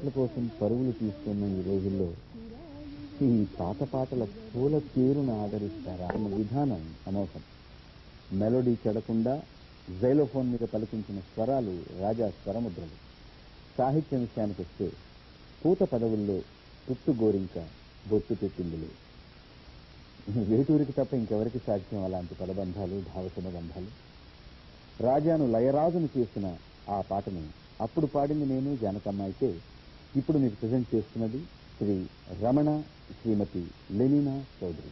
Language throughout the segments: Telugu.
పాటల కోసం పరుగులు తీస్తున్న ఈ రోజుల్లో ఈ పాత పాటల పూల తీరును ఆదరిస్తారా అన్న విధానం అనవసరం. మెలోడీ చెడకుండా జైలోఫోన్ మీద పలికించిన స్వరాలు రాజా స్వరముద్రలు. సాహిత్యం విషయానికి వస్తే పూత పదవుల్లో పుట్టు గోరింక బొట్టు పెట్టిందులు. వేటూరికి తప్ప ఇంకెవరికి సాధ్యం అలాంటి పదబంధాలు, భావసమబంధాలు. రాజాను లయరాజును చేసిన ఆ పాటను అప్పుడు పాడింది నేను జానకమ్మ అయితే ఇప్పుడు మీకు ప్రజెంట్ చేస్తున్నది శ్రీ రమణ, శ్రీమతి లెనినా చౌదరి.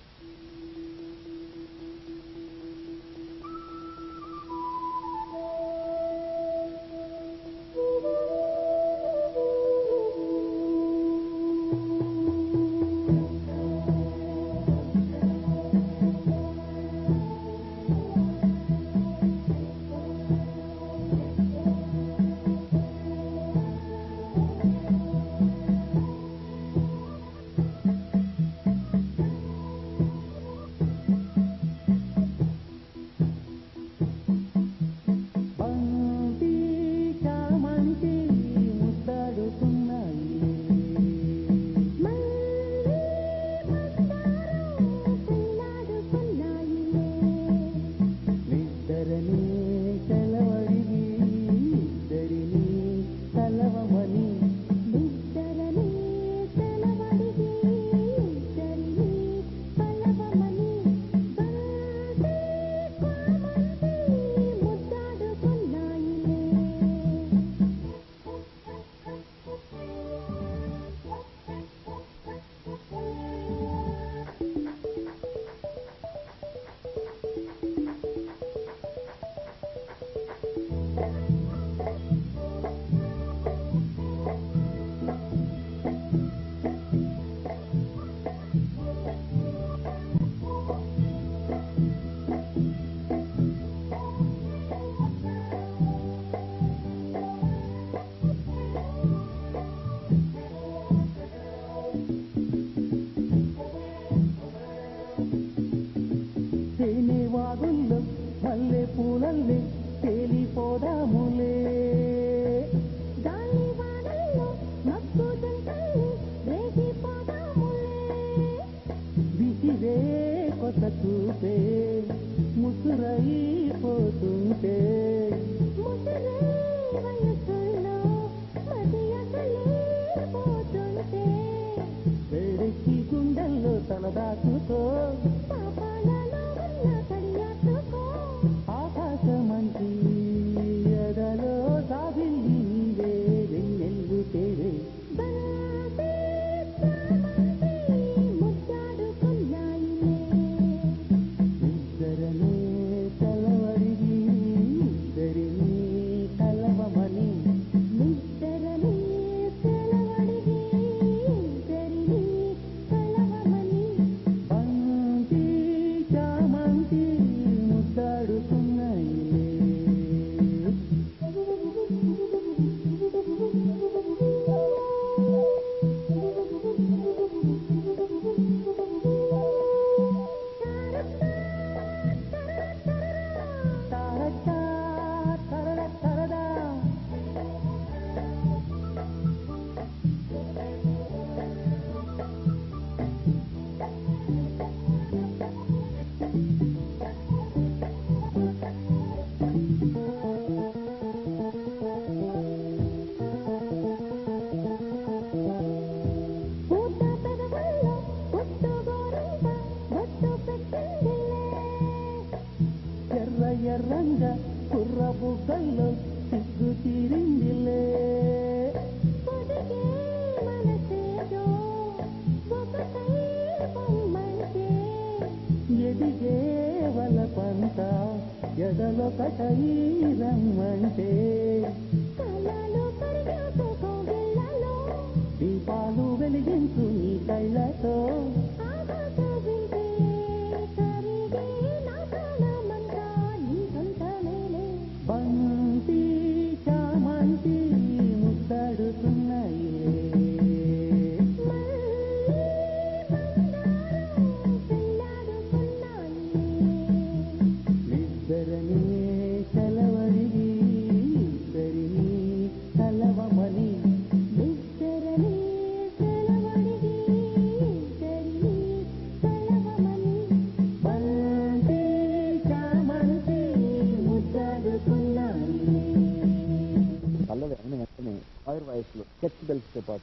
మల్లె పూలల్లే తేలిపోదాములే గాలి వానల్లో మబ్బు జంటల్లే రేగిపోదాములే విసిరే కొత్త చూపే ముసురైపోతుంటే ముసురే వయసుల్లో మదియసలే పోతుంటే వేడికి గుండెల్లో తలదాచుతో ఆకాశమంచి ఎదలో సాగిల్లి నీవే వెన్నెల్లు తేవే ఇద్దరనే కలవడిగి ఇద్దరిని కలవమని ఇద్దరనే కలవడిగి ఇద్దరిని కలవమని బంతి చామంతి ముద్దాడుతున్నాయిలే తారడా తరడా తరడా పూత పెదవుల్లో పుట్టు గోరింక బొట్టు పెట్టిందిలే ఎర్ర ఎర్రంగా కుర్ర బుగ్గల్లో సిగ్గు తీరిందిలే పొదిగే మనసేదో ఒకటై పొమ్మంటే ఎదిగే వలపంత ఎదలొకటై రమ్మంటే కలలు కరిగాక కోగిళ్ళలో దీపాలు వెలిగించు నీ కళ్ళతో ఆగాక వింటే కరిగే నా ప్రాణమంతా నీ సొంతమేలే బంతి చామంతి ముద్దాడుతున్నాయిలే మల్లె మందారం పెళ్ళాడుతున్నాయిలే ఇద్దరనే కలవడిగి వయసులో స్కెచ్ బెల్ట్స్తో పాటు